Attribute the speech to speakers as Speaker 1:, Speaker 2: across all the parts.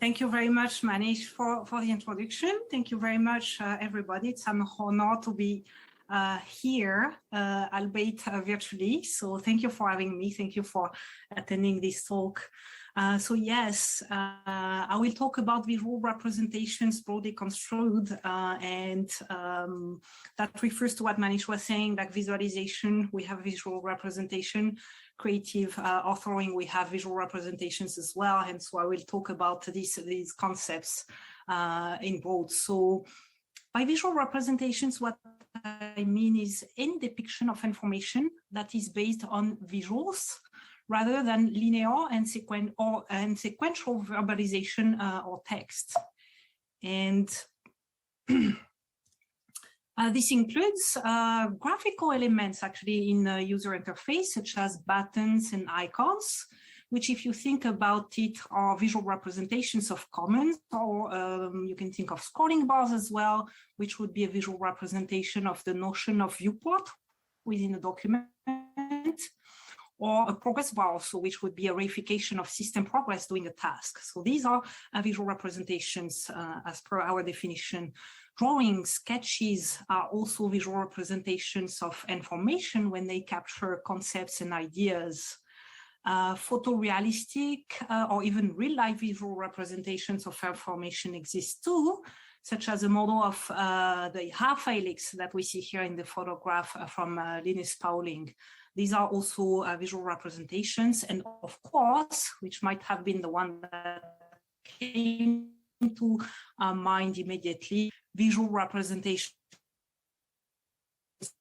Speaker 1: Thank you very much, Manish, for the introduction. Thank you very much, everybody. It's an honor to be here, albeit virtually. So thank you for having me. Thank you for attending this talk. So yes, I will talk about visual representations broadly construed, and that refers to what Manish was saying, like visualization, we have visual representation, creative authoring, we have visual representations as well. And so I will talk about these concepts in broad. So by visual representations, what I mean is any depiction of information that is based on visuals rather than linear and sequential verbalization or text. And this includes graphical elements actually in the user interface, such as buttons and icons, which, if you think about it, are visual representations of comments, or you can think of scrolling bars as well, which would be a visual representation of the notion of viewport within a document, or a progress bar also, which would be a verification of system progress doing a task. So these are visual representations as per our definition. Drawings, sketches are also visual representations of information when they capture concepts and ideas. Photorealistic or even real-life visual representations of information exist too, such as a model of the half helix that we see here in the photograph from Linus Pauling. These are also visual representations, and of course, which might have been the one that came to mind immediately, visual representations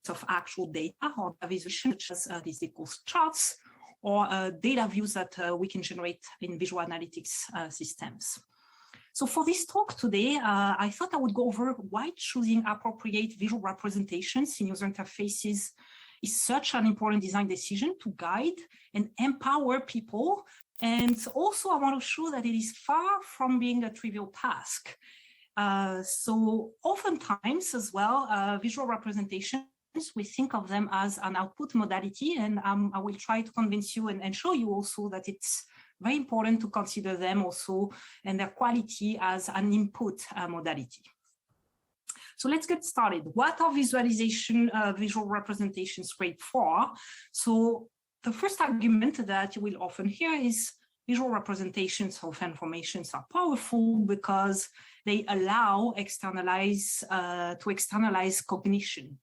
Speaker 1: of actual data or visualization, such as these equals charts, or data views that we can generate in visual analytics systems. So for this talk today, I thought I would go over why choosing appropriate visual representations in user interfaces is such an important design decision to guide and empower people. And also I want to show that it is far from being a trivial task. So oftentimes as well, visual representations, we think of them as an output modality, and I will try to convince you and show you also that it's very important to consider them also and their quality as an input modality. So let's get started. What are visualization, visual representations great for? So the first argument that you will often hear is visual representations of information are powerful because they allow to externalize cognition.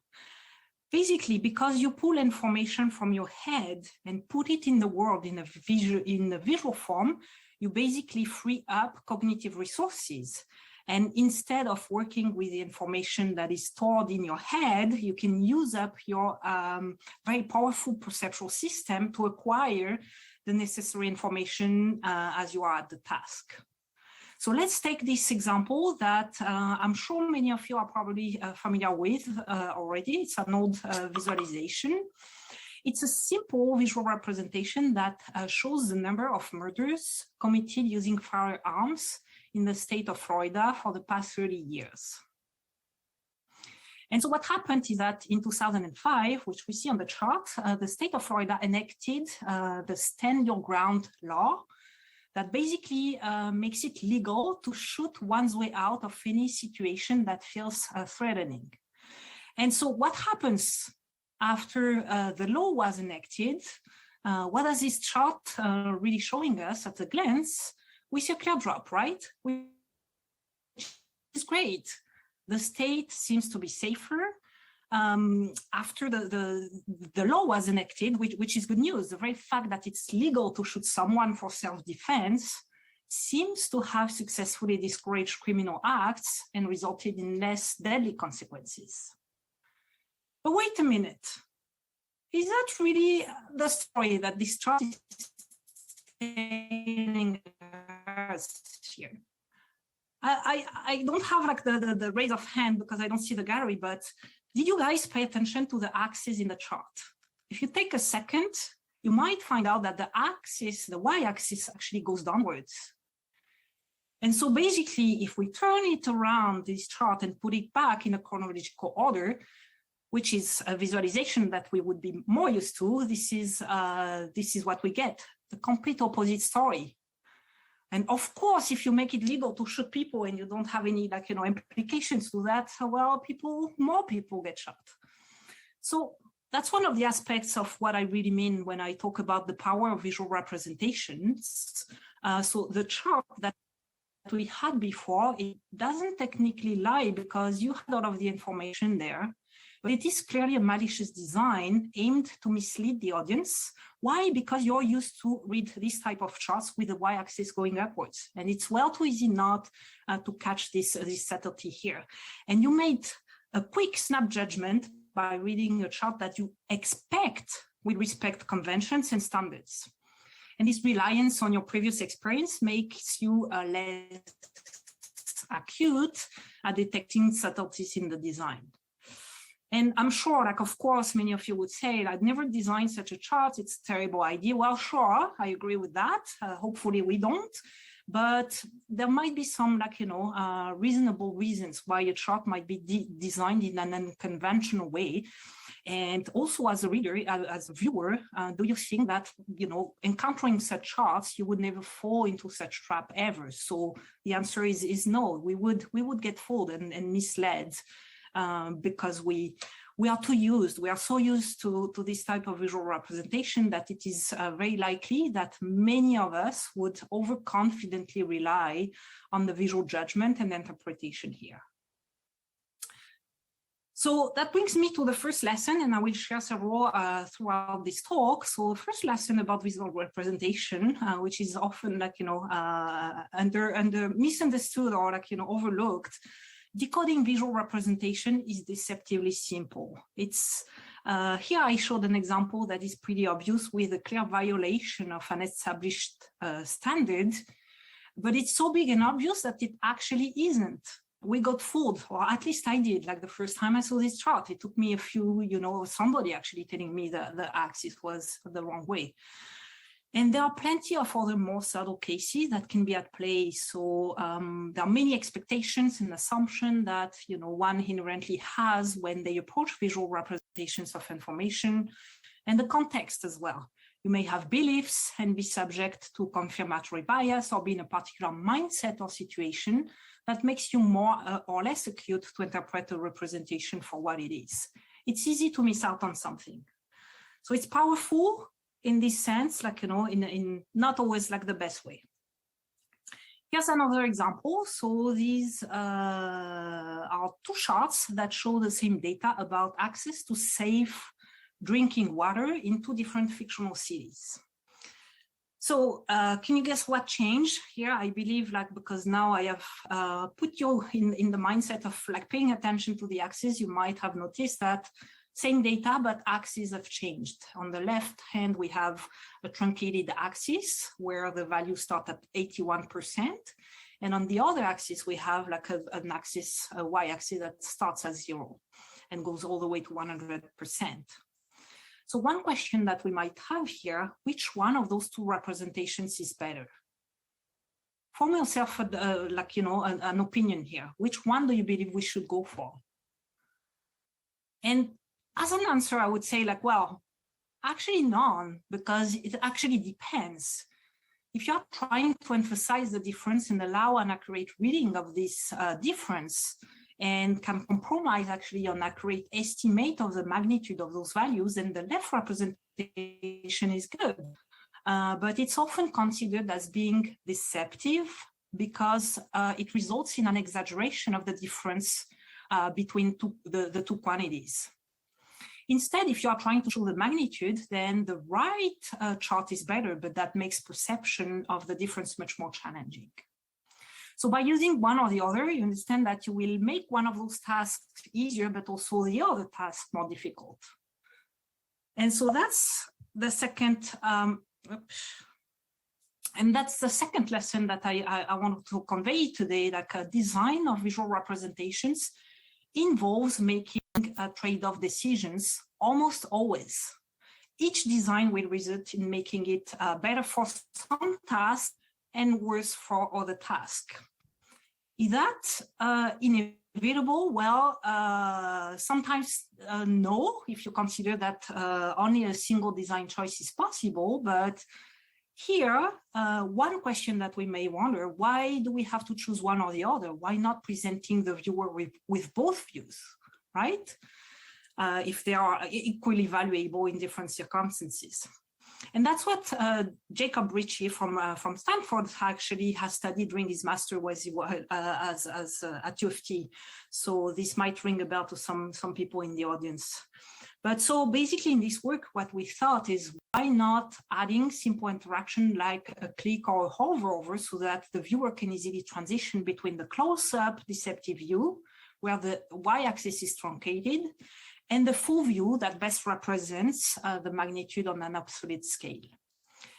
Speaker 1: Basically, because you pull information from your head and put it in the world in a visual form, you basically free up cognitive resources. And instead of working with the information that is stored in your head, you can use up your very powerful perceptual system to acquire the necessary information as you are at the task. So let's take this example that I'm sure many of you are probably familiar with already. It's an old visualization. It's a simple visual representation that shows the number of murders committed using firearms in the state of Florida for the past 30 years. And so what happened is that in 2005, which we see on the chart, the state of Florida enacted the Stand Your Ground law that basically makes it legal to shoot one's way out of any situation that feels threatening. And so what happens after the law was enacted? What does this chart really showing us at a glance? We see a clear drop, right? Which is great. The state seems to be safer after the law was enacted, which is good news. The very fact that it's legal to shoot someone for self-defense seems to have successfully discouraged criminal acts and resulted in less deadly consequences. But wait a minute. Is that really the story that this chart is telling us here? I don't have like the raise of hand because I don't see the gallery, but did you guys pay attention to the axis in the chart? If you take a second, you might find out that the axis, the y-axis actually goes downwards. And so basically, if we turn it around this chart and put it back in a chronological order, which is a visualization that we would be more used to, this is what we get, the complete opposite story. And of course, if you make it legal to shoot people and you don't have any implications to that, well, more people get shot. So that's one of the aspects of what I really mean when I talk about the power of visual representations. So the chart that we had before, it doesn't technically lie because you had all of the information there, but it is clearly a malicious design aimed to mislead the audience. Why? Because you're used to read this type of charts with the y-axis going upwards, and it's well too easy not to catch this subtlety here. And you made a quick snap judgment by reading a chart that you expect will respect conventions and standards. And this reliance on your previous experience makes you less acute at detecting subtleties in the design. And I'm sure, of course, many of you would say, I'd never designed such a chart. It's a terrible idea. Well, sure, I agree with that. Hopefully we don't. But there might be some, reasonable reasons why a chart might be designed in an unconventional way. And also, as a reader, as a viewer, do you think that, encountering such charts, you would never fall into such trap ever? So the answer is no. We would get fooled and misled because we are so used to this type of visual representation that it is very likely that many of us would overconfidently rely on the visual judgment and interpretation here. So that brings me to the first lesson, and I will share several throughout this talk. So the first lesson about visual representation, which is often under misunderstood or overlooked. Decoding visual representation is deceptively simple. It's here I showed an example that is pretty obvious with a clear violation of an established standard, but it's so big and obvious that it actually isn't. We got fooled, or at least I did. Like the first time I saw this chart, it took me a few, somebody actually telling me that the axis was the wrong way. And there are plenty of other more subtle cases that can be at play. So there are many expectations and assumptions that one inherently has when they approach visual representations of information, and the context as well. You may have beliefs and be subject to confirmatory bias or be in a particular mindset or situation that makes you more or less acute to interpret a representation for what it is. It's easy to miss out on something. So it's powerful in this sense, in not always the best way. Here's another example. So these are two charts that show the same data about access to safe drinking water in two different fictional cities. So can you guess what changed here? I believe because now I have put you in the mindset of paying attention to the axis, you might have noticed that same data, but axes have changed. On the left hand, we have a truncated axis where the values start at 81%. And on the other axis, we have an axis, a y-axis that starts at 0 and goes all the way to 100%. So one question that we might have here, which one of those two representations is better? Form yourself an opinion here. Which one do you believe we should go for? And as an answer, I would say well, actually none, because it actually depends. If you're trying to emphasize the difference and allow an accurate reading of this difference and can compromise actually an accurate estimate of the magnitude of those values, then the left representation is good. But it's often considered as being deceptive because it results in an exaggeration of the difference between the two quantities. Instead, if you are trying to show the magnitude, then the right chart is better, but that makes perception of the difference much more challenging. So by using one or the other, you understand that you will make one of those tasks easier, but also the other task more difficult. And so that's the second, and that's the second lesson that I wanted to convey today, a design of visual representations involves making trade-off decisions almost always. Each design will result in making it better for some tasks and worse for other tasks. Is that inevitable? Well, sometimes no, if you consider that only a single design choice is possible, but here, one question that we may wonder, why do we have to choose one or the other? Why not presenting the viewer with both views, right? If they are equally valuable in different circumstances. And that's what Jacob Ritchie from Stanford actually has studied during his master was at U of T. So this might ring a bell to some people in the audience. But so basically in this work, what we thought is why not adding simple interaction like a click or a hover over so that the viewer can easily transition between the close-up deceptive view, where the y-axis is truncated, and the full view that best represents the magnitude on an absolute scale.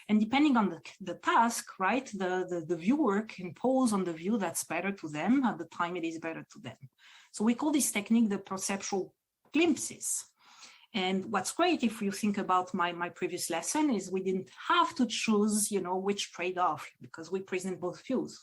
Speaker 1: And depending on the task, right, the viewer can pause on the view that's better to them at the time it is better to them. So we call this technique the perceptual glimpses. And what's great, if you think about my previous lesson, is we didn't have to choose, which trade-off, because we present both views.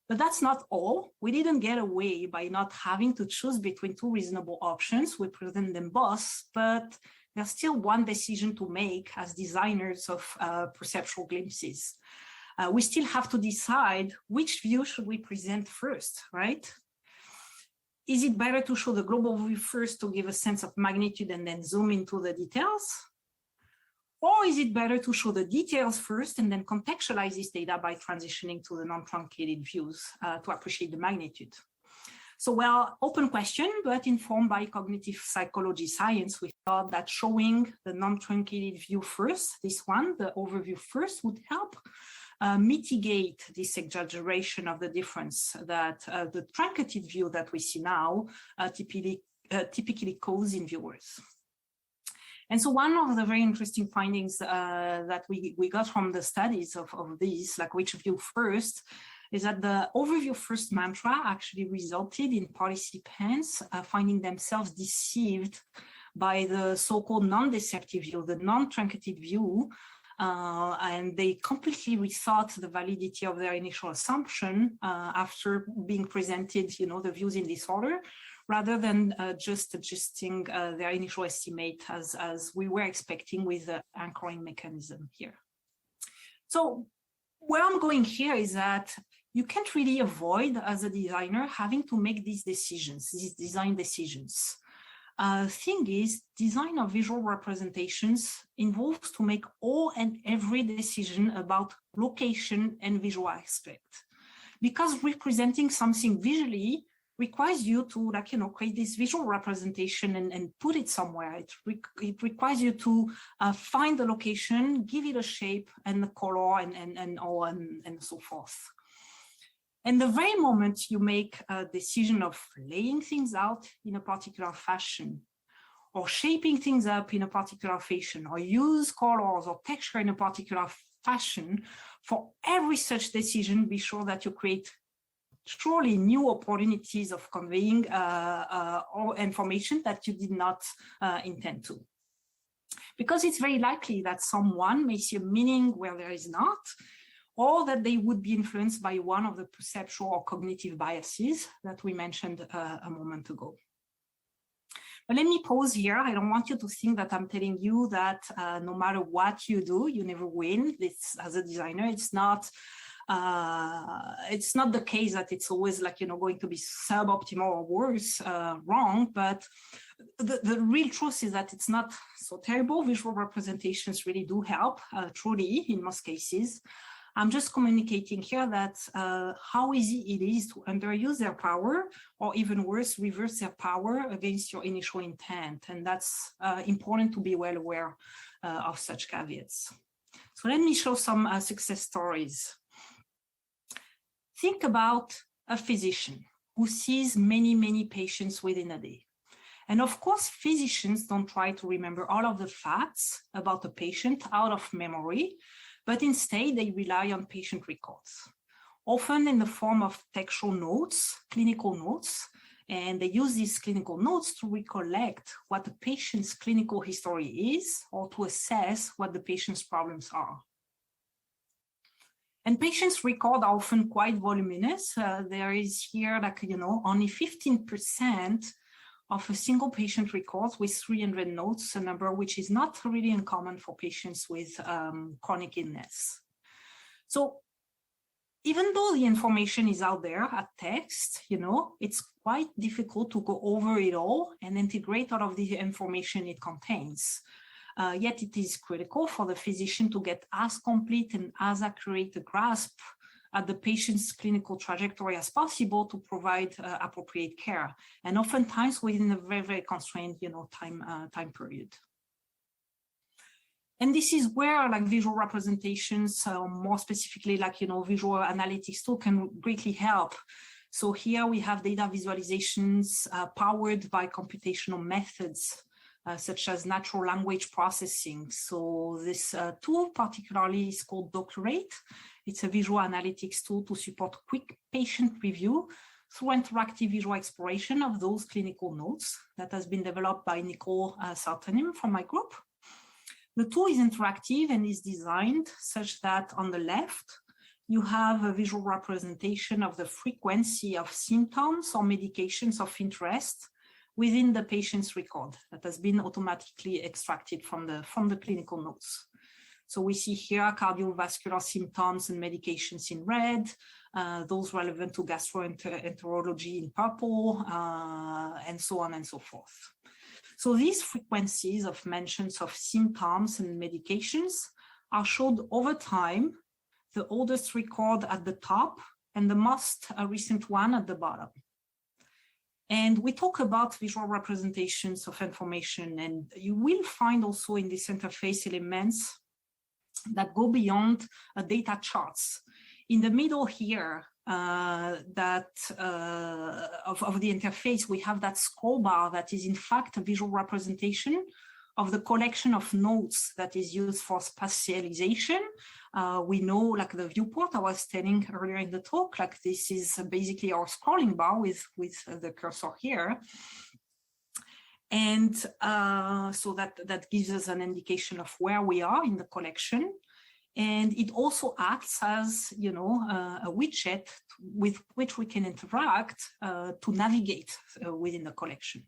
Speaker 1: But that's not all. We didn't get away by not having to choose between two reasonable options. We present them both, but there's still one decision to make as designers of perceptual glimpses. We still have to decide which view should we present first, right? Is it better to show the global view first to give a sense of magnitude and then zoom into the details? Or is it better to show the details first and then contextualize this data by transitioning to the non-truncated views to appreciate the magnitude? So, well, open question, but informed by cognitive psychology science, we thought that showing the non-truncated view first, this one, the overview first, would help mitigate this exaggeration of the difference that the truncated view that we see now typically cause in viewers. And so one of the very interesting findings that we got from the studies of these, like which view first, is that the overview first mantra actually resulted in participants finding themselves deceived by the so-called non-deceptive view, the non-truncated view, and they completely rethought the validity of their initial assumption after being presented, the views in this order, rather than just adjusting their initial estimate as we were expecting with the anchoring mechanism here. So where I'm going here is that you can't really avoid, as a designer, having to make these decisions, these design decisions. Thing is, design of visual representations involves to make all and every decision about location and visual aspect. Because representing something visually requires you to, create this visual representation and put it somewhere. It requires you to find the location, give it a shape and the color and so forth. And the very moment you make a decision of laying things out in a particular fashion, or shaping things up in a particular fashion, or use colors or texture in a particular fashion, for every such decision, be sure that you create truly new opportunities of conveying or information that you did not intend to. Because it's very likely that someone may see a meaning where there is not, or that they would be influenced by one of the perceptual or cognitive biases that we mentioned a moment ago. But let me pause here. I don't want you to think that I'm telling you that no matter what you do, you never win. This, as a designer, it's not the case that it's always going to be suboptimal or worse, wrong, but the real truth is that it's not so terrible. Visual representations really do help, truly, in most cases. I'm just communicating here that how easy it is to underuse their power, or even worse, reverse their power against your initial intent. And that's important to be well aware of such caveats. So let me show some success stories. Think about a physician who sees many, many patients within a day. And of course, physicians don't try to remember all of the facts about a patient out of memory, but instead they rely on patient records, often in the form of textual notes, clinical notes, and they use these clinical notes to recollect what the patient's clinical history is, or to assess what the patient's problems are. And patients' records are often quite voluminous. There is here, only 15% of a single patient record with 300 notes, a number which is not really uncommon for patients with chronic illness. So even though the information is out there at text, it's quite difficult to go over it all and integrate all of the information it contains. Yet it is critical for the physician to get as complete and as accurate a grasp at the patient's clinical trajectory as possible to provide appropriate care, and oftentimes within a very, very constrained, time period. And this is where visual representations, more specifically visual analytics tool can greatly help. So here we have data visualizations powered by computational methods, such as natural language processing. So this tool particularly is called Doctorate. It's a visual analytics tool to support quick patient review through interactive visual exploration of those clinical notes that has been developed by Nicole Sartanim from my group. The tool is interactive and is designed such that on the left, you have a visual representation of the frequency of symptoms or medications of interest within the patient's record that has been automatically extracted from the clinical notes. So we see here cardiovascular symptoms and medications in red, those relevant to gastroenterology in purple, and so on and so forth. So these frequencies of mentions of symptoms and medications are showed over time, the oldest record at the top and the most recent one at the bottom. And we talk about visual representations of information, and you will find also in this interface elements that go beyond data charts. In the middle here, of the interface, we have that scroll bar that is in fact a visual representation of the collection of notes that is used for spatialization. We know, the viewport I was telling earlier in the talk, this is basically our scrolling bar with the cursor here. And so that gives us an indication of where we are in the collection. And it also acts as, a widget with which we can interact to navigate within the collection.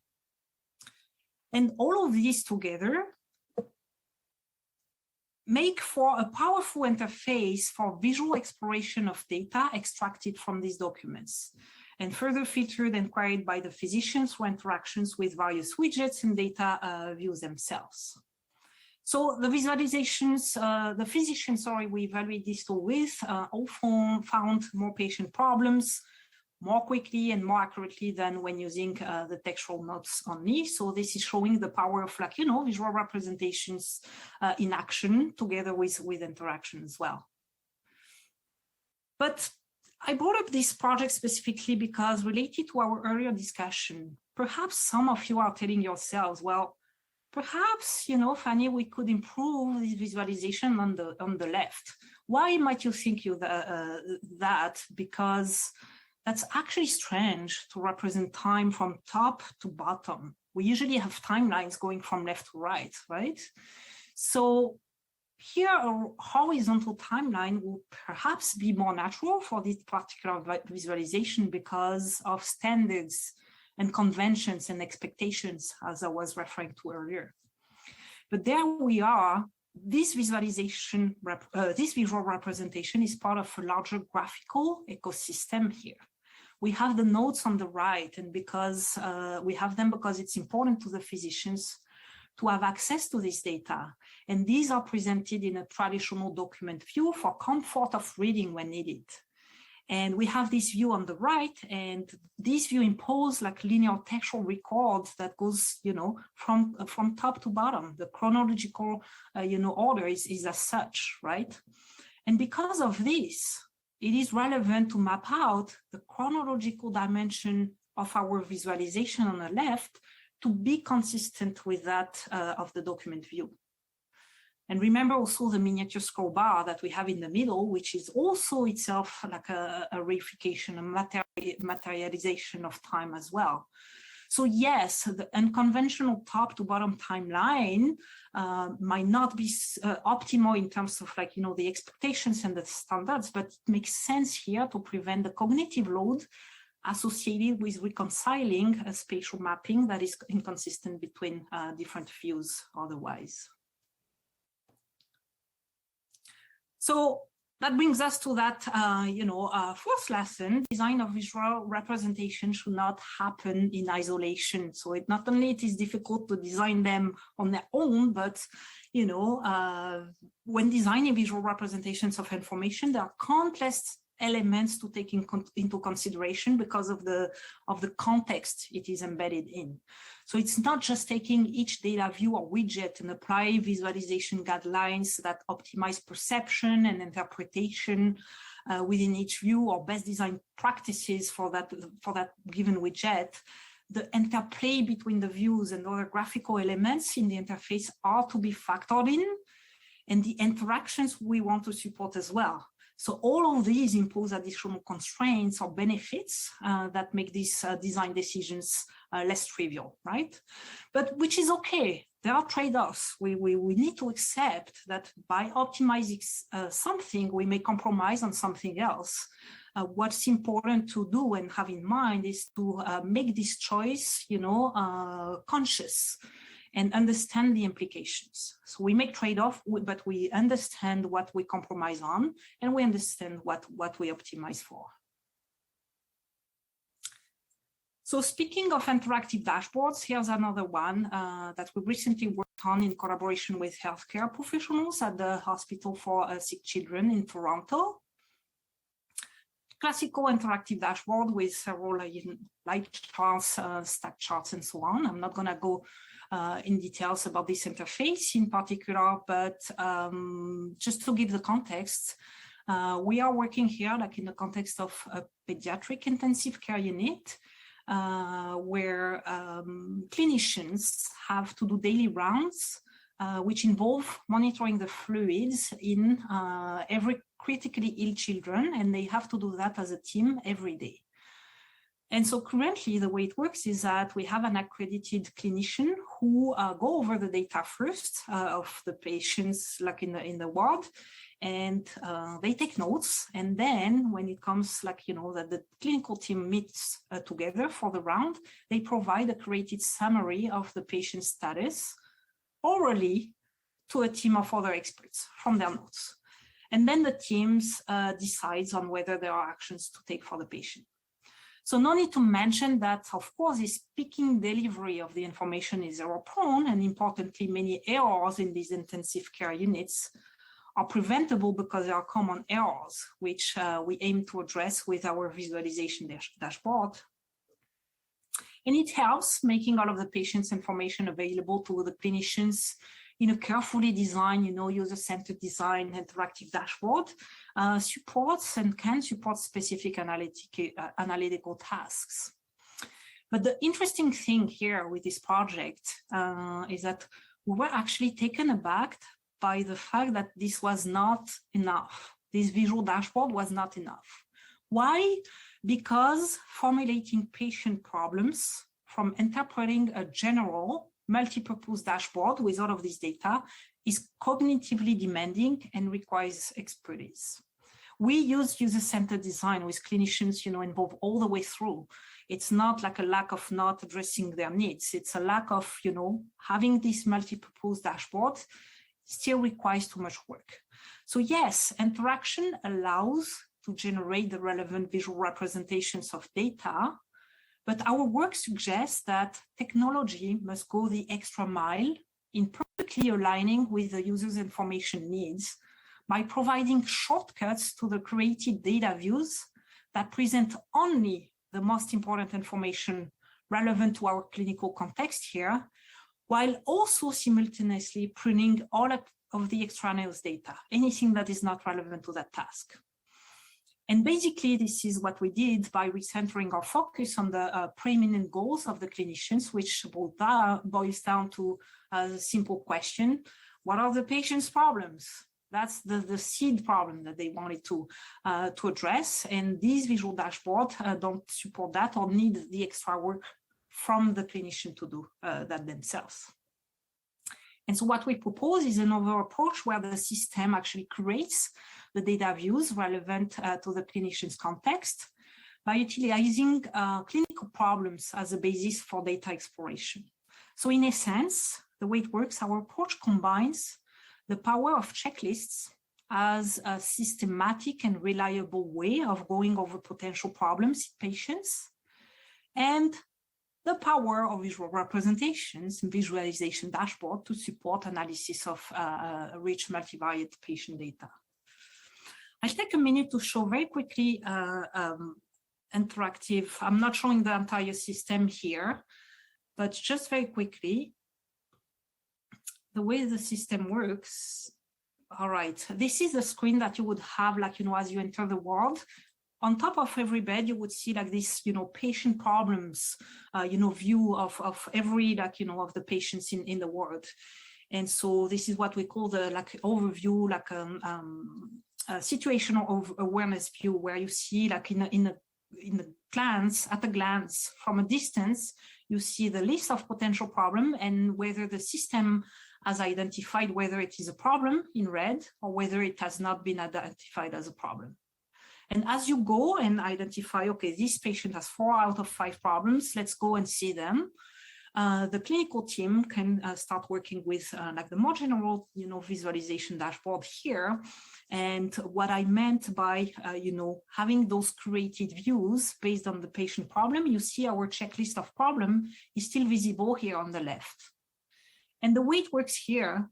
Speaker 1: And all of these together make for a powerful interface for visual exploration of data extracted from these documents, and further filtered and queried by the physicians through interactions with various widgets and data views themselves. So the visualizations, the physicians, we evaluate this tool with, often found more patient problems more quickly and more accurately than when using the textual notes only. So this is showing the power of visual representations in action together with interaction as well. But I brought up this project specifically because related to our earlier discussion, perhaps some of you are telling yourselves, well, perhaps, Fanny, we could improve this visualization on the left. Why might you think that? Because that's actually strange to represent time from top to bottom. We usually have timelines going from left to right, right? So here, a horizontal timeline will perhaps be more natural for this particular visualization because of standards and conventions and expectations, as I was referring to earlier. But there we are. This visualization, this visual representation is part of a larger graphical ecosystem here. We have the notes on the right, and because we have them because it's important to the physicians to have access to this data. And these are presented in a traditional document view for comfort of reading when needed. And we have this view on the right, and this view imposes linear textual records that goes, from top to bottom. The chronological, order is as such, right? And because of this, it is relevant to map out the chronological dimension of our visualization on the left to be consistent with that of the document view. And remember also the miniature scroll bar that we have in the middle, which is also itself like a reification, a materialization of time as well. So yes, the unconventional top to bottom timeline might not be optimal in terms of the expectations and the standards, but it makes sense here to prevent the cognitive load associated with reconciling a spatial mapping that is inconsistent between different views otherwise. So that brings us to that, fourth lesson: design of visual representation should not happen in isolation. So it not only it is difficult to design them on their own, but when designing visual representations of information, there are countless elements to take into consideration because of the context it is embedded in. So it's not just taking each data view or widget and apply visualization guidelines that optimize perception and interpretation within each view, or best design practices for that given widget. The interplay between the views and other graphical elements in the interface are to be factored in, and the interactions we want to support as well. So all of these impose additional constraints or benefits that make these design decisions less trivial, right? But which is okay. There are trade-offs. We need to accept that by optimizing something, we may compromise on something else. What's important to do and have in mind is to make this choice, conscious, and understand the implications. So we make trade-off, but we understand what we compromise on, and we understand what we optimize for. So speaking of interactive dashboards, here's another one that we recently worked on in collaboration with healthcare professionals at the Hospital for Sick Children in Toronto. Classical interactive dashboard with several light charts, stack charts, and so on. I'm not going to go in details about this interface in particular, but just to give the context, we are working here like in the context of a pediatric intensive care unit where clinicians have to do daily rounds, which involve monitoring the fluids in every critically ill children, and they have to do that as a team every day. And so currently the way it works is that we have an accredited clinician who go over the data first of the patients like in the ward, and they take notes. And then when it comes that the clinical team meets together for the round, they provide a curated summary of the patient's status orally to a team of other experts from their notes. And then the teams decides on whether there are actions to take for the patient. So no need to mention that, of course, the speaking delivery of the information is error-prone, and importantly, many errors in these intensive care units are preventable because there are common errors, which we aim to address with our visualization dashboard. And it helps making all of the patient's information available to the clinicians in a carefully designed, user-centered design interactive dashboard, supports and can support specific analytical tasks. But the interesting thing here with this project is that we were actually taken aback by the fact that this was not enough. This visual dashboard was not enough. Why? Because formulating patient problems from interpreting a general multi-purpose dashboard with all of this data is cognitively demanding and requires expertise. We use user-centered design with clinicians, involved all the way through. It's not like a lack of not addressing their needs. It's a lack of, having this multi-purpose dashboard still requires too much work. So yes, interaction allows to generate the relevant visual representations of data, but our work suggests that technology must go the extra mile in perfectly aligning with the user's information needs by providing shortcuts to the created data views that present only the most important information relevant to our clinical context here, while also simultaneously pruning all of the extraneous data, anything that is not relevant to that task. And basically, this is what we did by recentering our focus on the preeminent goals of the clinicians, which boils down to a simple question: what are the patient's problems? That's the seed problem that they wanted to address. And these visual dashboards don't support that or need the extra work from the clinician to do that themselves. And so what we propose is another approach where the system actually creates the data views relevant to the clinician's context, by utilizing clinical problems as a basis for data exploration. So in essence, the way it works, our approach combines the power of checklists as a systematic and reliable way of going over potential problems in patients, and the power of visual representations and visualization dashboard to support analysis of rich multivariate patient data. I'll take a minute to show very quickly interactive. I'm not showing the entire system here, but just very quickly, the way the system works. All right, this is the screen that you would have, like, as you enter the ward. On top of every bed, you would see like this, patient problems, view of every, of the patients in the ward. And so this is what we call the overview, a situational awareness view, where you see in a glance, at a glance, from a distance, you see the list of potential problem and whether the system has identified whether it is a problem in red or whether it has not been identified as a problem. And as you go and identify, okay, this patient has 4 out of 5 problems, let's go and see them. The clinical team can start working with the more general, visualization dashboard here. And what I meant by, having those created views based on the patient problem, you see our checklist of problem is still visible here on the left. And the way it works here,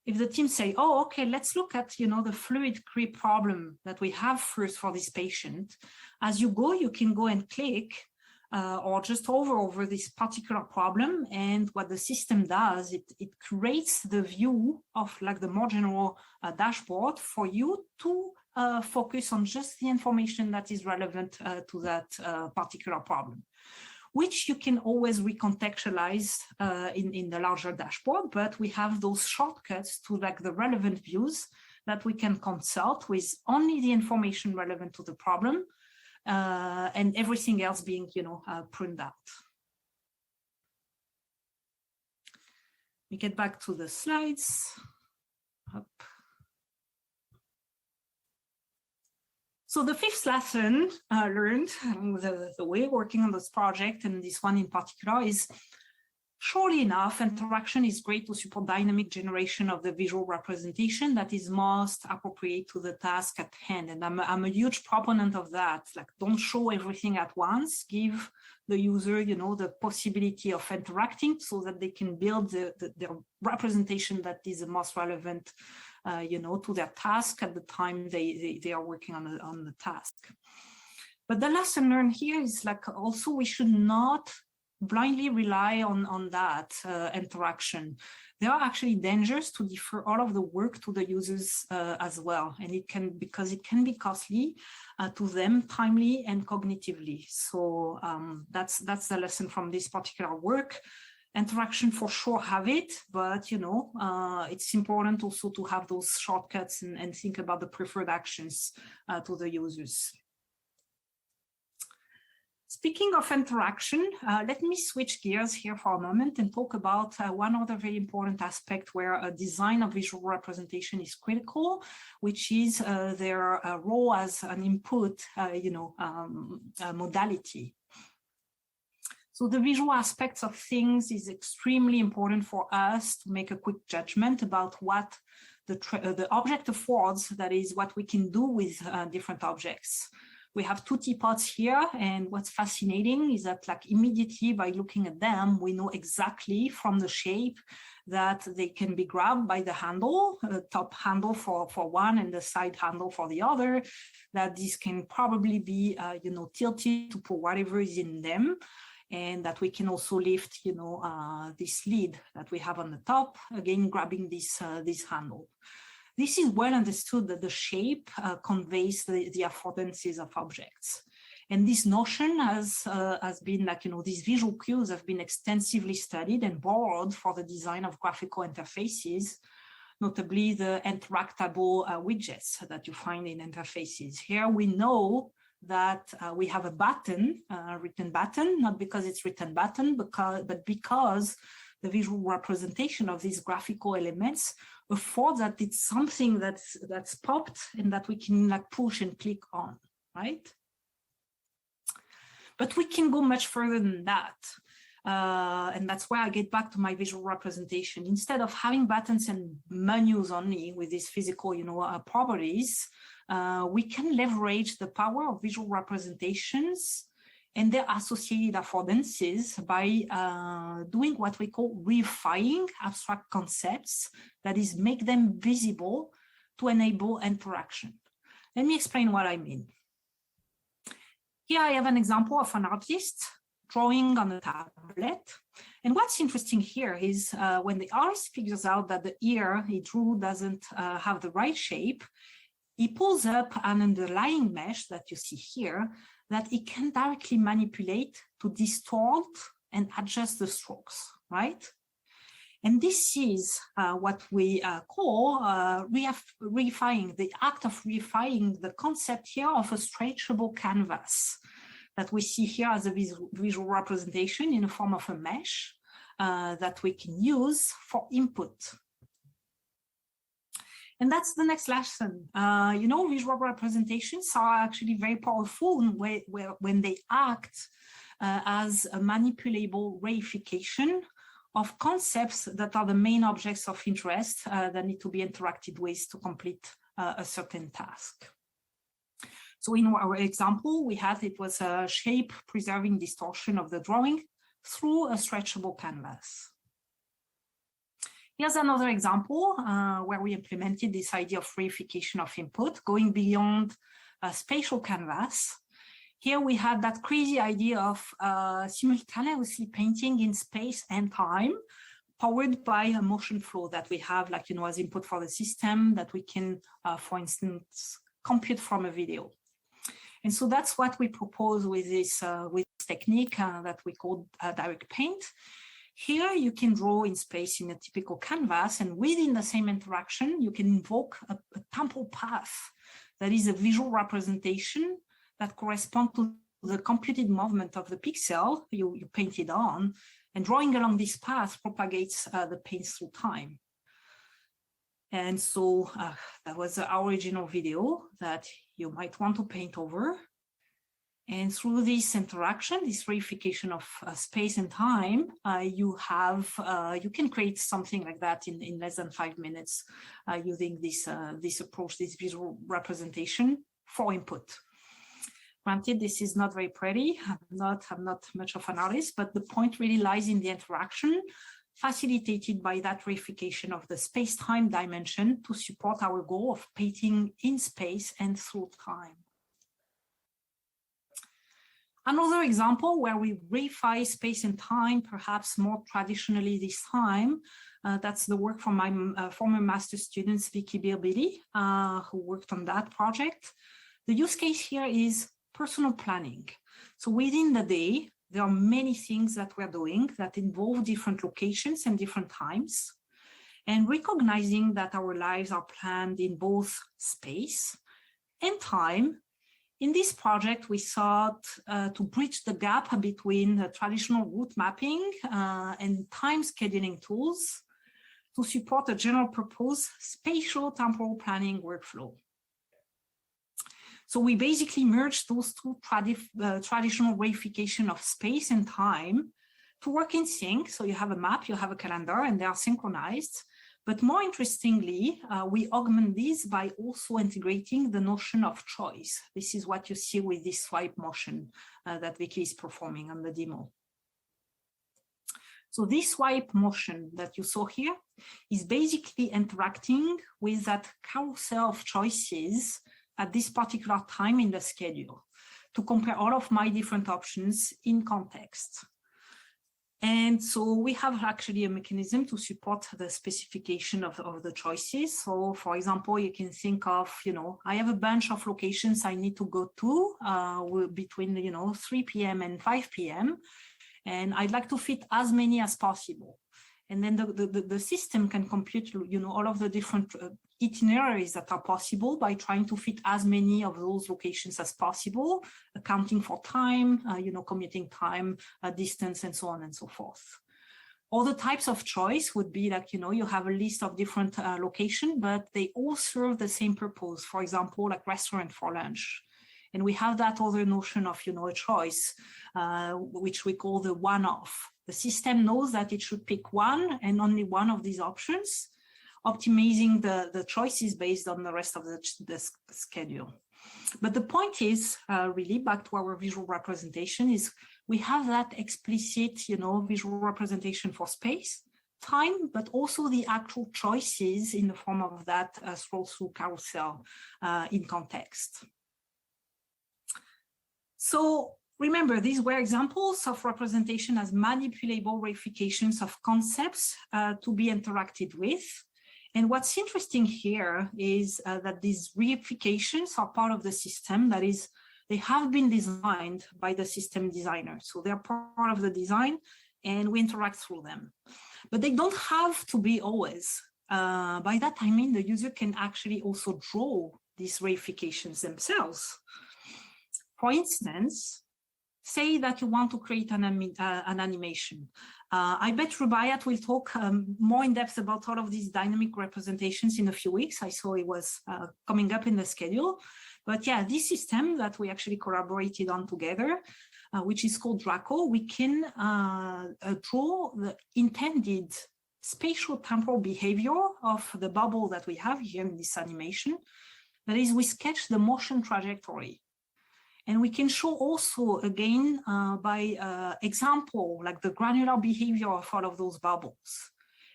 Speaker 1: if the team say, oh, okay, let's look at, the fluid creep problem that we have first for this patient. As you go, you can go and click or just hover over this particular problem. And what the system does, it creates the view of the more general dashboard for you to focus on just the information that is relevant to that particular problem, which you can always recontextualize in the larger dashboard, but we have those shortcuts to the relevant views that we can consult with only the information relevant to the problem and everything else being, pruned out. We get back to the slides. Up. So the 5th lesson learned along the way working on this project, and this one in particular, is surely enough, interaction is great to support dynamic generation of the visual representation that is most appropriate to the task at hand. And I'm a huge proponent of that. Don't show everything at once. Give the user, the possibility of interacting so that they can build the representation that is the most relevant to their task at the time they are working on the task. But the lesson learned here is also we should not blindly rely on that interaction. There are actually dangers to defer all of the work to the users as well, and because it can be costly to them, timely and cognitively. So that's the lesson from this particular work. Interaction for sure have it, but it's important also to have those shortcuts and think about the preferred actions to the users. Speaking of interaction, let me switch gears here for a moment and talk about one other very important aspect where a design of visual representation is critical, which is their role as an input, modality. So the visual aspects of things is extremely important for us to make a quick judgment about what the object affords, that is what we can do with different objects. We have 2 teapots here, and what's fascinating is that immediately by looking at them, we know exactly from the shape that they can be grabbed by the handle, the top handle for one and the side handle for the other, that this can probably be, tilted to put whatever is in them, and that we can also lift, this lid that we have on the top, again, grabbing this handle. This is well understood that the shape conveys the affordances of objects. And this notion has been these visual cues have been extensively studied and borrowed for the design of graphical interfaces, notably the interactable widgets that you find in interfaces. Here we know that we have a button, written button, not because it's written button, but because the visual representation of these graphical elements affords that it's something that's popped and that we can push and click on, right? But we can go much further than that. And that's where I get back to my visual representation. Instead of having buttons and menus only with these physical, properties, we can leverage the power of visual representations and their associated affordances by doing what we call reifying abstract concepts, that is, make them visible to enable interaction. Let me explain what I mean. Here I have an example of an artist drawing on a tablet. And what's interesting here is when the artist figures out that the ear he drew doesn't have the right shape, he pulls up an underlying mesh that you see here that he can directly manipulate to distort and adjust the strokes, right? And this is what we call reifying, the act of reifying the concept here of a stretchable canvas that we see here as a visual representation in the form of a mesh that we can use for input. And that's the next lesson. Visual representations are actually very powerful when they act as a manipulable reification of concepts that are the main objects of interest that need to be interacted with to complete a certain task. So in our example, it was a shape-preserving distortion of the drawing through a stretchable canvas. Here's another example where we implemented this idea of reification of input, going beyond a spatial canvas. Here we had that crazy idea of simultaneously painting in space and time, powered by a motion flow that we have, as input for the system that we can, for instance, compute from a video. And so that's what we propose with this technique that we call direct paint. Here you can draw in space in a typical canvas, and within the same interaction, you can invoke a temporal path that is a visual representation that corresponds to the computed movement of the pixel you painted on, and drawing along this path propagates the paint through time. And so that was our original video that you might want to paint over. And through this interaction, this reification of space and time, you can create something like that in less than 5 minutes using this approach, this visual representation for input. Granted, this is not very pretty. I'm not much of an artist, but the point really lies in the interaction facilitated by that reification of the space-time dimension to support our goal of painting in space and through time. Another example where we reify space and time, perhaps more traditionally this time, that's the work from my former master's students, Vicky Birbili, who worked on that project. The use case here is personal planning. So within the day, there are many things that we're doing that involve different locations and different times. And recognizing that our lives are planned in both space and time, in this project, we sought to bridge the gap between the traditional route mapping and time scheduling tools to support a general purpose spatial temporal planning workflow. So we basically merged those two traditional reification of space and time to work in sync. So you have a map, you have a calendar, and they are synchronized. But more interestingly, we augment this by also integrating the notion of choice. This is what you see with this swipe motion that Vicky is performing on the demo. So this swipe motion that you saw here is basically interacting with that carousel of choices at this particular time in the schedule to compare all of my different options in context. And so we have actually a mechanism to support the specification of the choices. So for example, you can think of, I have a bunch of locations I need to go to between, 3 p.m. and 5 p.m. And I'd like to fit as many as possible. And then the system can compute, all of the different itineraries that are possible by trying to fit as many of those locations as possible, accounting for time, commuting time, distance, and so on and so forth. Other types of choice would be like, you have a list of different locations, but they all serve the same purpose. For example, like restaurant for lunch. And we have that other notion of, a choice, which we call the one-off. The system knows that it should pick one and only one of these options, optimizing the choices based on the rest of the schedule. But the point is, really back to our visual representation, is we have that explicit, visual representation for space, time, but also the actual choices in the form of that scroll through carousel in context. So remember, these were examples of representation as manipulable reifications of concepts to be interacted with. And what's interesting here is that these reifications are part of the system. That is, they have been designed by the system designer. So they're part of the design and we interact through them. But they don't have to be always. By that, I mean the user can actually also draw these reifications themselves. For instance, say that you want to create an animation. I bet Rubaiyat will talk more in depth about all of these dynamic representations in a few weeks. I saw it was coming up in the schedule. But yeah, this system that we actually collaborated on together, which is called Draco, we can draw the intended spatial temporal behavior of the bubble that we have here in this animation. That is, we sketch the motion trajectory. And we can show also, again, by example, like the granular behavior of all of those bubbles.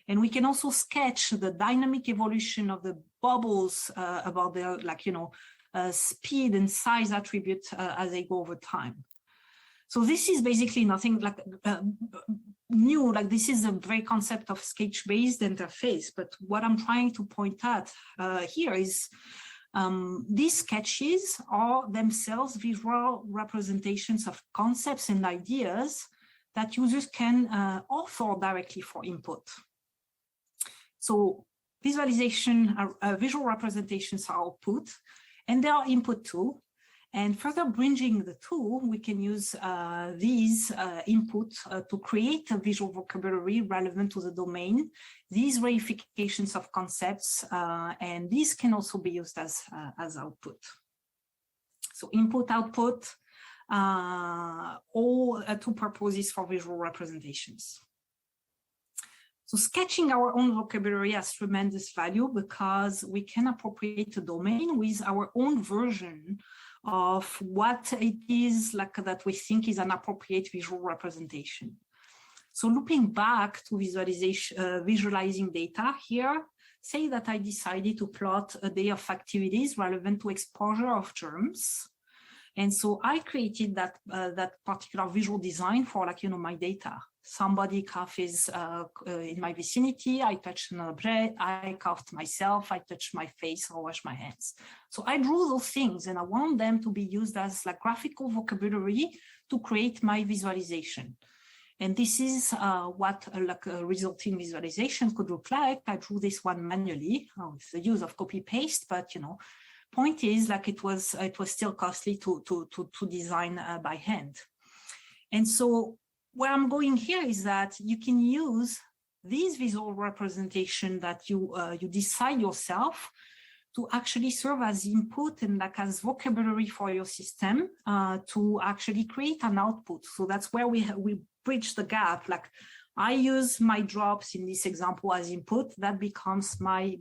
Speaker 1: And we can also sketch the dynamic evolution of the bubbles about their, speed and size attribute as they go over time. So this is basically nothing like new, like this is a very concept of sketch-based interface. But what I'm trying to point at here is these sketches are themselves visual representations of concepts and ideas that users can author directly for input. So visualization, visual representations are output, and they are input too. And further bridging the two, we can use these input to create a visual vocabulary relevant to the domain, these reifications of concepts, and these can also be used as output. So input, output, all two purposes for visual representations. So sketching our own vocabulary has tremendous value because we can appropriate a domain with our own version of what it is like that we think is an appropriate visual representation. So looping back to visualizing data here, say that I decided to plot a day of activities relevant to exposure of germs. And so I created that particular visual design for my data. Somebody coughes in my vicinity, I touched an object, I coughed myself, I touched my face or wash my hands. So I drew those things and I want them to be used as graphical vocabulary to create my visualization. And this is what a resulting visualization could look like. I drew this one manually with the use of copy paste, but point is it was still costly to design by hand. And so where I'm going here is that you can use these visual representation that you decide yourself to actually serve as input and as vocabulary for your system to actually create an output. So that's where we bridge the gap. I use my drops in this example as input. That becomes my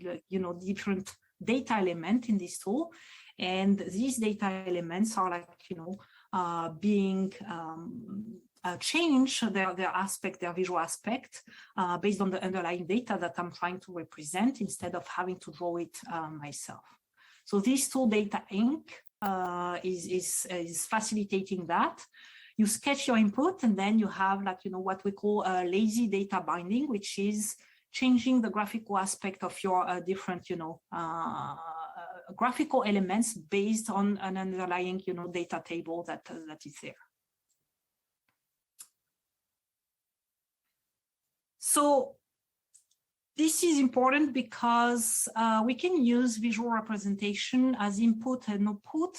Speaker 1: different data element in this tool, and these data elements are being change their aspect, their visual aspect, based on the underlying data that I'm trying to represent instead of having to draw it myself. So this tool, Data Inc, is facilitating that. You sketch your input, and then you have what we call a lazy data binding, which is changing the graphical aspect of your different graphical elements based on an underlying data table that is there. So this is important because we can use visual representation as input and output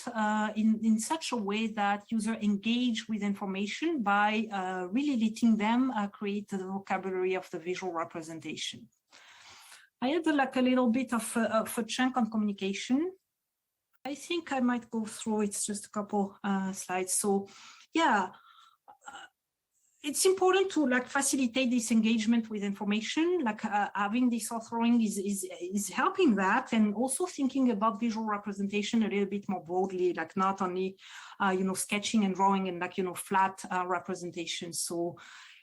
Speaker 1: in such a way that users engage with information by really letting them create the vocabulary of the visual representation. I had a little bit of a chunk on communication. I think I might go through, it's just a couple slides. So yeah, it's important to like facilitate this engagement with information, like having this authoring is helping that, and also thinking about visual representation a little bit more broadly, like not only, sketching and drawing and like, flat representations. So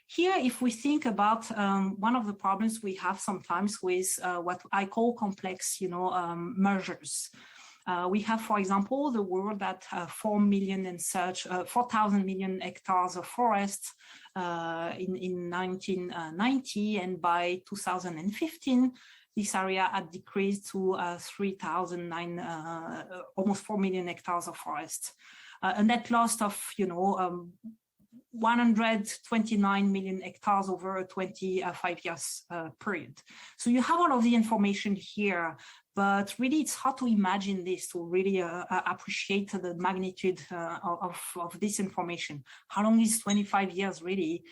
Speaker 1: here, if we think about one of the problems we have sometimes with what I call complex, mergers. We have, for example, the world that 4,000 million hectares of forest in 1990, and by 2015, this area had decreased to almost 4 million hectares of forest. A net loss of, 129 million hectares over a 25 years period. So you have all of the information here, but really it's hard to imagine this, to really appreciate the magnitude of this information. How long is 25 years really?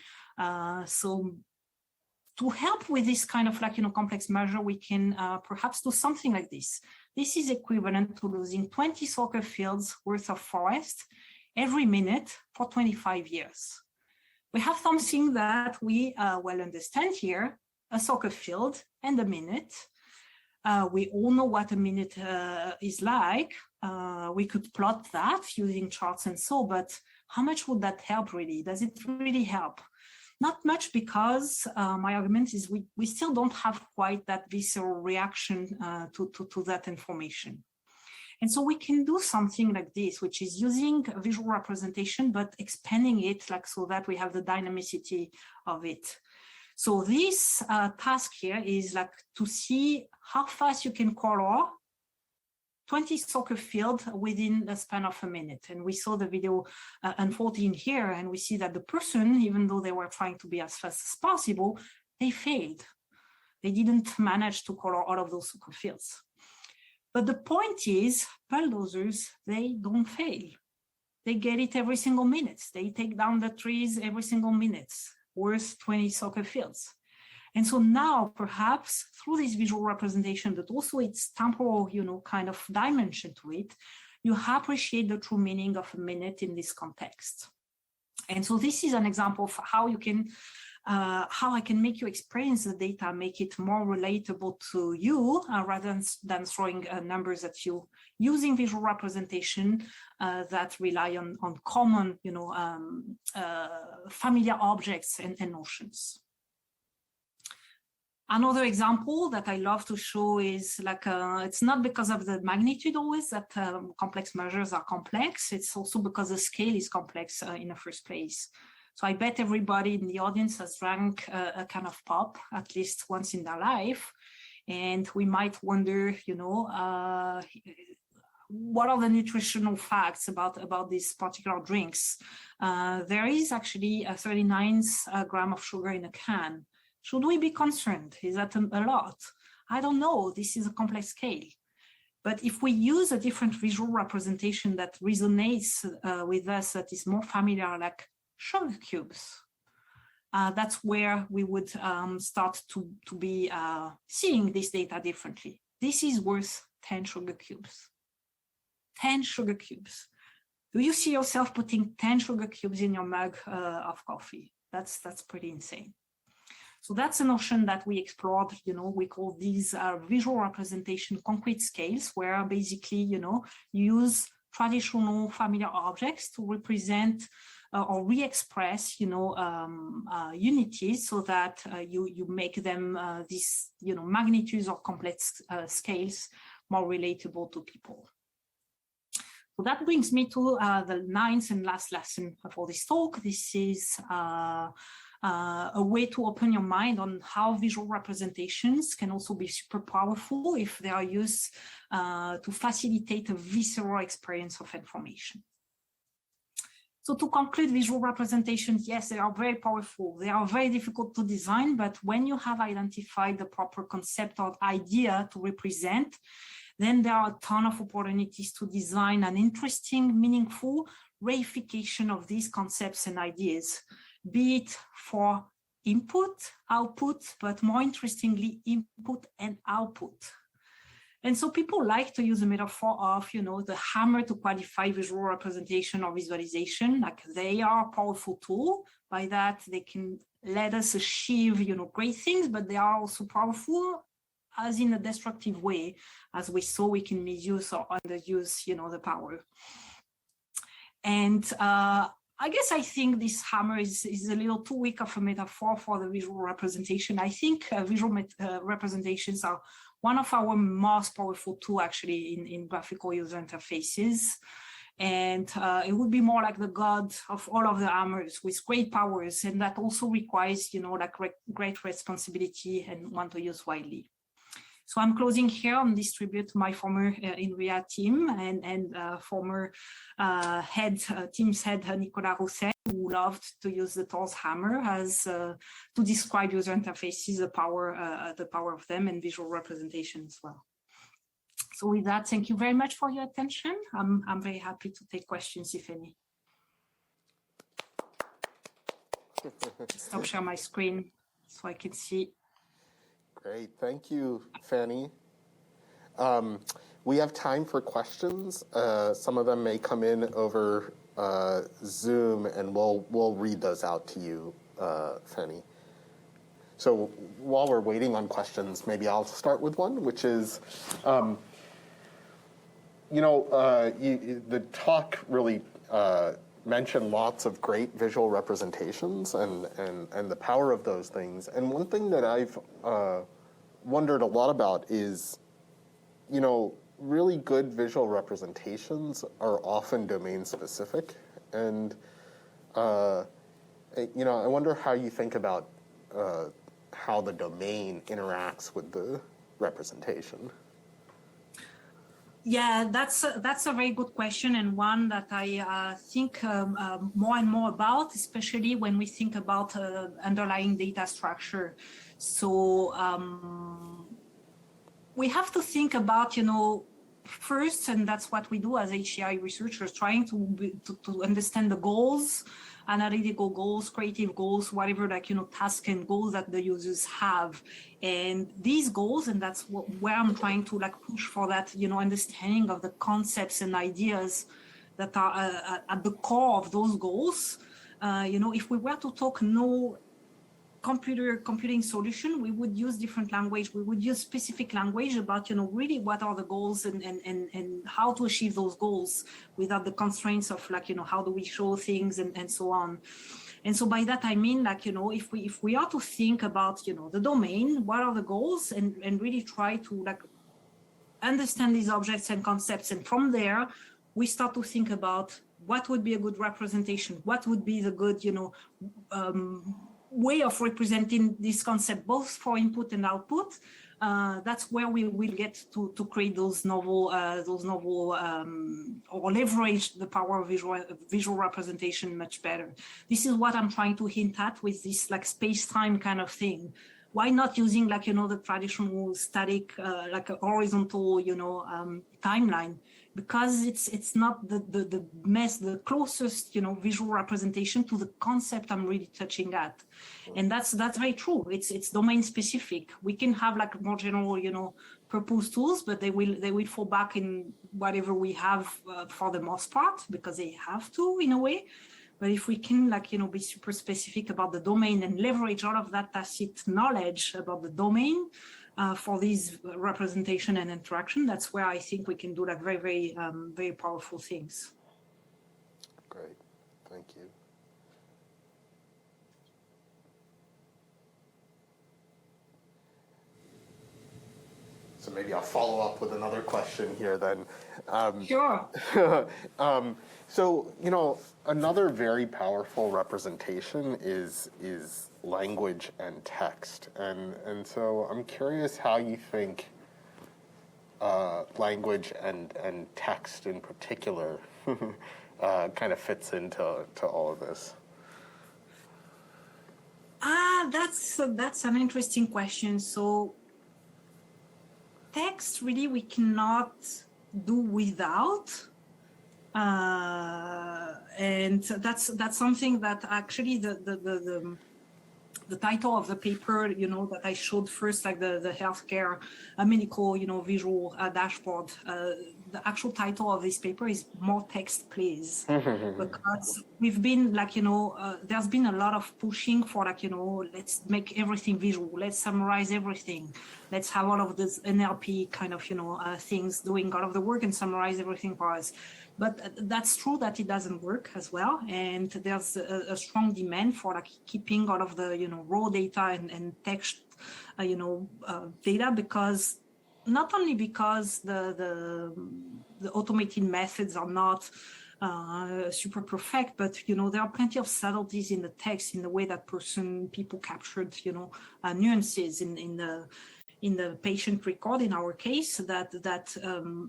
Speaker 1: So to help with this kind of like, complex measure, we can perhaps do something like this. This is equivalent to losing 20 soccer fields worth of forest every minute for 25 years. We have something that we well understand here, a soccer field and a minute. We all know what a minute is like. We could plot that using charts and so, but how much would that help really? Does it really help? Not much, because my argument is we still don't have quite that visceral reaction to that information. And so we can do something like this, which is using a visual representation, but expanding it like so that we have the dynamicity of it. So this task here is like to see how fast you can color 20 soccer field within the span of a minute. And we saw the video unfolding here, and we see that the person, even though they were trying to be as fast as possible, they failed. They didn't manage to color all of those soccer fields. But the point is, bulldozers, they don't fail. They get it every single minute. They take down the trees every single minute, worth 20 soccer fields. And so now, perhaps through this visual representation, but also its temporal, kind of dimension to it, you appreciate the true meaning of a minute in this context. And so this is an example of how you can, how I can make you experience the data, make it more relatable to you, rather than throwing numbers at you, using visual representation that rely on common, familiar objects and notions. Another example that I love to show is like, it's not because of the magnitude always that complex measures are complex. It's also because the scale is complex in the first place. So I bet everybody in the audience has drank a can of pop at least once in their life. And we might wonder, what are the nutritional facts about these particular drinks? There is actually 39 grams of sugar in a can. Should we be concerned? Is that a lot? I don't know. This is a complex scale. But if we use a different visual representation that resonates with us, that is more familiar, like sugar cubes, that's where we would start to be seeing this data differently. This is worth 10 sugar cubes. 10 sugar cubes. Do you see yourself putting 10 sugar cubes in your mug of coffee? That's pretty insane. So that's a notion that we explored, we call these visual representation concrete scales, where basically, you use traditional familiar objects to represent or re-express, unities, so that you make them these, magnitudes or complex scales more relatable to people. So that brings me to the ninth and last lesson for this talk. This is a way to open your mind on how visual representations can also be super powerful if they are used to facilitate a visceral experience of information. So to conclude, visual representations, yes, they are very powerful. They are very difficult to design, but when you have identified the proper concept or idea to represent, then there are a ton of opportunities to design an interesting, meaningful reification of these concepts and ideas, be it for input, output, but more interestingly, input and output. And so people like to use the metaphor of, the hammer to qualify visual representation or visualization. Like they are a powerful tool. By that, they can let us achieve, great things, but they are also powerful as in a destructive way. As we saw, we can misuse or underuse, the power. And I think this hammer is a little too weak of a metaphor for the visual representation. I think visual representations are one of our most powerful tools actually in graphical user interfaces. And it would be more like the god of all of the hammers with great powers. And that also requires, great responsibility and want to use widely. So I'm closing here on this tribute to my former INRIA team and former team's head, Nicolas Rousset, who loved to use the Thor's hammer as to describe user interfaces, the power of them, and visual representation as well. So with that, thank you very much for your attention. I'm very happy to take questions, if any. Stop sharing my screen so I can see.
Speaker 2: Great, thank you, Fanny. We have time for questions. Some of them may come in over Zoom, and we'll read those out to you, Fanny. So while we're waiting on questions, maybe I'll start with one, which is, the talk really mentioned lots of great visual representations and the power of those things. And one thing that I've wondered a lot about is, really good visual representations are often domain specific. And, I wonder how you think about how the domain interacts with the representation.
Speaker 1: Yeah, that's a very good question, and one that I think more and more about, especially when we think about underlying data structure. So we have to think about, first, and that's what we do as HCI researchers, trying to understand the goals, analytical goals, creative goals, whatever, tasks and goals that the users have. And these goals, and that's where I'm trying to push for that, understanding of the concepts and ideas that are at the core of those goals. If we were to talk computing solution, we would use different language. We would use specific language about, really what are the goals and how to achieve those goals without the constraints of how do we show things and so on. And so by that, I mean, if we are to think about, the domain, what are the goals, and really try to understand these objects and concepts. And from there, we start to think about what would be a good representation, what would be the good, way of representing this concept, both for input and output. That's where we will get to create those novel or leverage the power of visual representation much better. This is what I'm trying to hint at with this space-time kind of thing. Why not using the traditional static, a horizontal, timeline? Because it's not the closest, visual representation to the concept I'm really touching at. And that's very true. It's domain specific. We can have more general, purpose tools, but they will fall back in whatever we have for the most part, because they have to in a way. But if we can be super specific about the domain and leverage all of that tacit knowledge about the domain, for these representation and interaction, that's where I think we can do very, very, very powerful things.
Speaker 2: Great, thank you. So maybe I'll follow up with another question here then.
Speaker 1: Sure.
Speaker 2: So, another very powerful representation is language and text. And so I'm curious how you think language and text in particular kind of fits into all of this.
Speaker 1: That's an interesting question. So text, really, we cannot do without. And that's something that actually the title of the paper, that I showed first, like the healthcare medical, visual dashboard. The actual title of this paper is "More Text, Please," because we've been there's been a lot of pushing for let's make everything visual, let's summarize everything, let's have all of this NLP kind of things doing all of the work and summarize everything for us. But that's true that it doesn't work as well, and there's a strong demand for keeping all of the raw data and text data, because not only because the automated methods are not super perfect, but there are plenty of subtleties in the text, in the way that people captured nuances in the patient record, in our case, that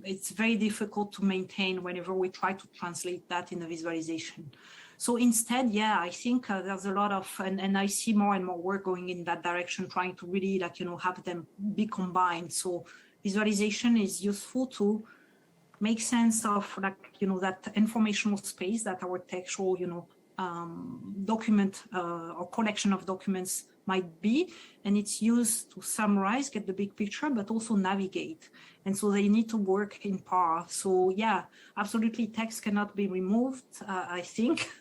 Speaker 1: it's very difficult to maintain whenever we try to translate that in the visualization. So instead, yeah, I think there's a lot of, and I see more and more work going in that direction, trying to really have them be combined. So visualization is useful to make sense of that informational space that our textual document or collection of documents might be, and it's used to summarize, get the big picture, but also navigate. And so they need to work in par. So yeah, absolutely, text cannot be removed, I think,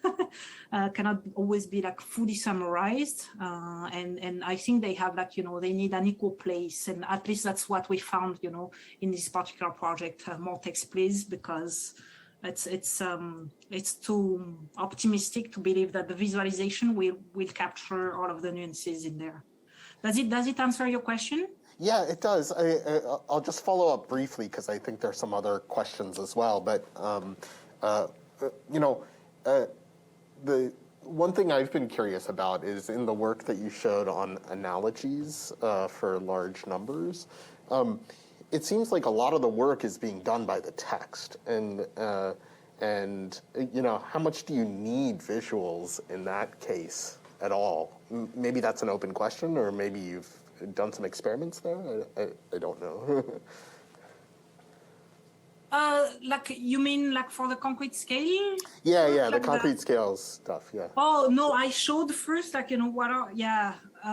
Speaker 1: cannot always be fully summarized. And I think they have they need an equal place. And at least that's what we found, in this particular project, More Text Please, because it's too optimistic to believe that the visualization will capture all of the nuances in there. Does it answer your question?
Speaker 2: Yeah, it does. I'll just follow up briefly because I think there's some other questions as well. But the one thing I've been curious about is in the work that you showed on analogies for large numbers. It seems like a lot of the work is being done by the text, and how much do you need visuals in that case at all? Maybe that's an open question, or maybe you've done some experiments there. I don't know.
Speaker 1: You mean for the concrete scale?
Speaker 2: Yeah, the concrete scale stuff. Yeah.
Speaker 1: Oh no, I showed first what are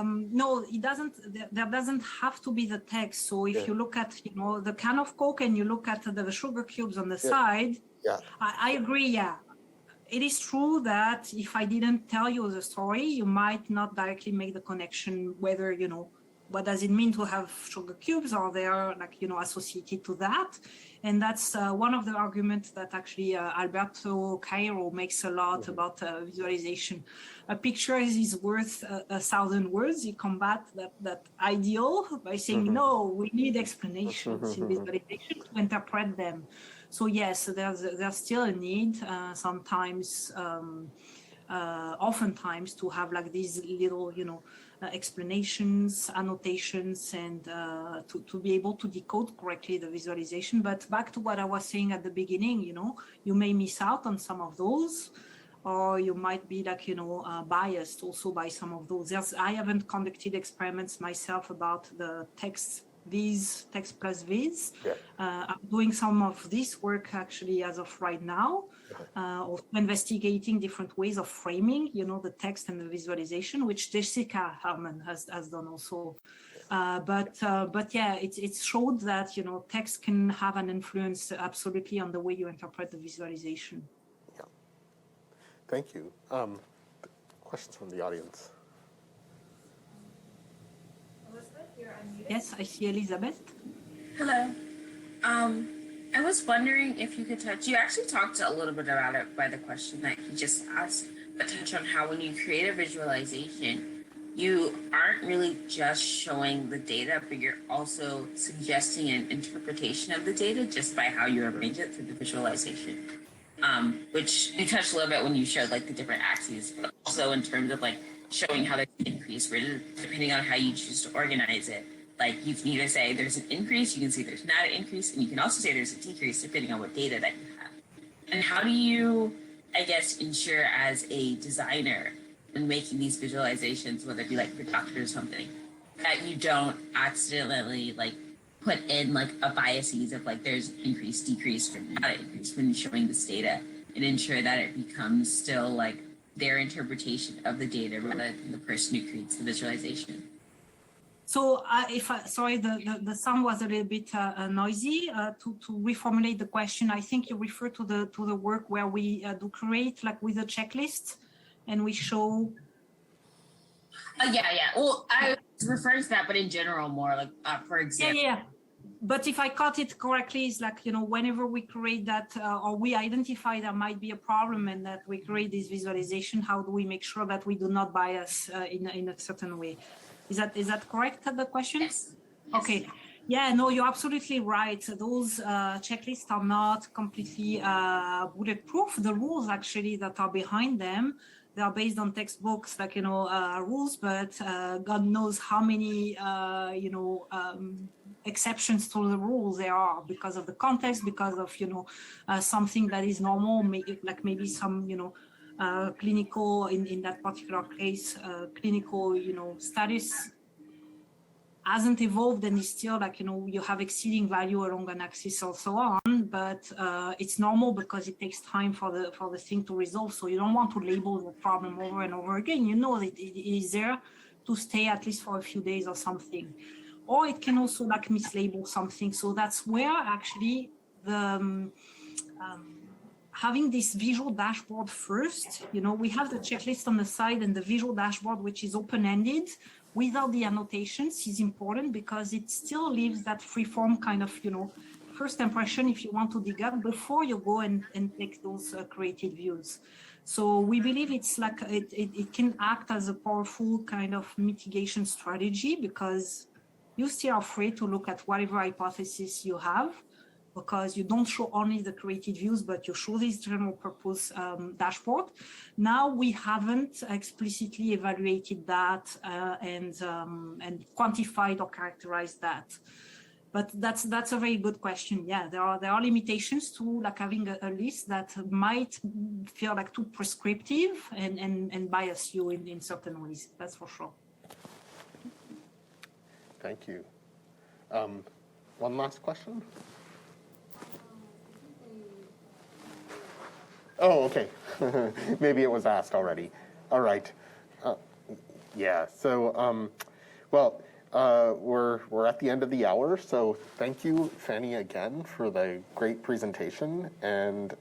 Speaker 1: no, it doesn't. There doesn't have to be the text. So if you look at the can of Coke and you look at the sugar cubes on the side, I agree. Yeah, it is true that if I didn't tell you the story, you might not directly make the connection whether what does it mean to have sugar cubes, or they are associated to that. And that's one of the arguments that actually Alberto Cairo makes a lot about visualization. A picture is worth 1,000 words. You combat that ideal by saying, no, we need explanations in visualization to interpret them. So yes, there's still a need sometimes, oftentimes, to have these little, explanations, annotations, and to be able to decode correctly the visualization. But back to what I was saying at the beginning, you may miss out on some of those, or you might be biased also by some of those. I haven't conducted experiments myself about the text plus viz. I'm doing some of this work actually as of right now, of investigating different ways of framing, the text and the visualization, which Jessica Harman has done also. But yeah, it showed that text can have an influence absolutely on the way you interpret the visualization.
Speaker 2: Yeah, thank you. Questions from the audience?
Speaker 1: Yes, I see Elizabeth.
Speaker 3: Hello. I was wondering if you could you actually talked a little bit about it by the question that he just asked, but touch on how when you create a visualization, you aren't really just showing the data, but you're also suggesting an interpretation of the data just by how you arrange it through the visualization. Which you touched a little bit when you showed the different axes, but also in terms of showing how there's an increase, depending on how you choose to organize it. You can either say there's an increase, you can say there's not an increase, and you can also say there's a decrease depending on what data that you have. And how do you, I guess, ensure as a designer when making these visualizations, whether it be for doctors or something, that you don't accidentally put in a biases of there's increase, decrease, or not increase when you're showing this data, and ensure that it becomes still their interpretation of the data rather than the person who creates the visualization.
Speaker 1: So sorry, the sound was a little bit noisy. To reformulate the question, I think you refer to the work where we do create like with a checklist, and we show.
Speaker 3: Yeah. Well, I was referring to that, but in general, more like for example.
Speaker 1: Yeah. But if I caught it correctly, it's like, whenever we create that or we identify there might be a problem and that we create this visualization, how do we make sure that we do not bias in a certain way? Is that correct, the question?
Speaker 3: Yes.
Speaker 1: Okay. Yeah, no, you're absolutely right. Those checklists are not completely bulletproof. The rules actually that are behind them, they are based on textbooks, like, rules, but God knows how many, exceptions to the rules there are because of the context, because of, something that is normal, like maybe some, clinical, in that particular case, clinical, status hasn't evolved and is still like, you have exceeding value along an axis or so on, but it's normal because it takes time for the thing to resolve. So you don't want to label the problem over and over again. You know that it is there to stay at least for a few days or something. Or it can also like mislabel something. So that's where actually the having this visual dashboard first, we have the checklist on the side and the visual dashboard, which is open-ended without the annotations, is important because it still leaves that free-form kind of, first impression if you want to dig up before you go and take those created views. So we believe it's like it can act as a powerful kind of mitigation strategy because you still are free to look at whatever hypothesis you have, because you don't show only the created views, but you show this general purpose dashboard. Now we haven't explicitly evaluated that and quantified or characterized that. But that's a very good question. Yeah, there are limitations to like having a list that might feel like too prescriptive and bias you in certain ways. That's for sure.
Speaker 2: Thank you. One last question. Oh, okay. Maybe it was asked already. All right. Yeah. So, we're at the end of the hour. So thank you, Fanny, again for the great presentation, and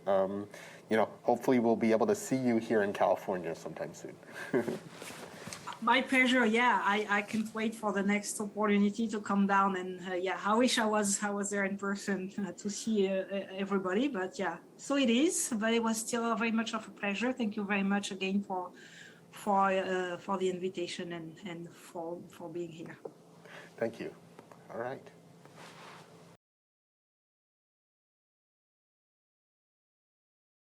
Speaker 2: hopefully we'll be able to see you here in California sometime soon.
Speaker 1: My pleasure. Yeah, I can't wait for the next opportunity to come down and I wish I was there in person to see everybody. But yeah, so it is. But it was still very much of a pleasure. Thank you very much again for the invitation and for being here.
Speaker 2: Thank you. All right.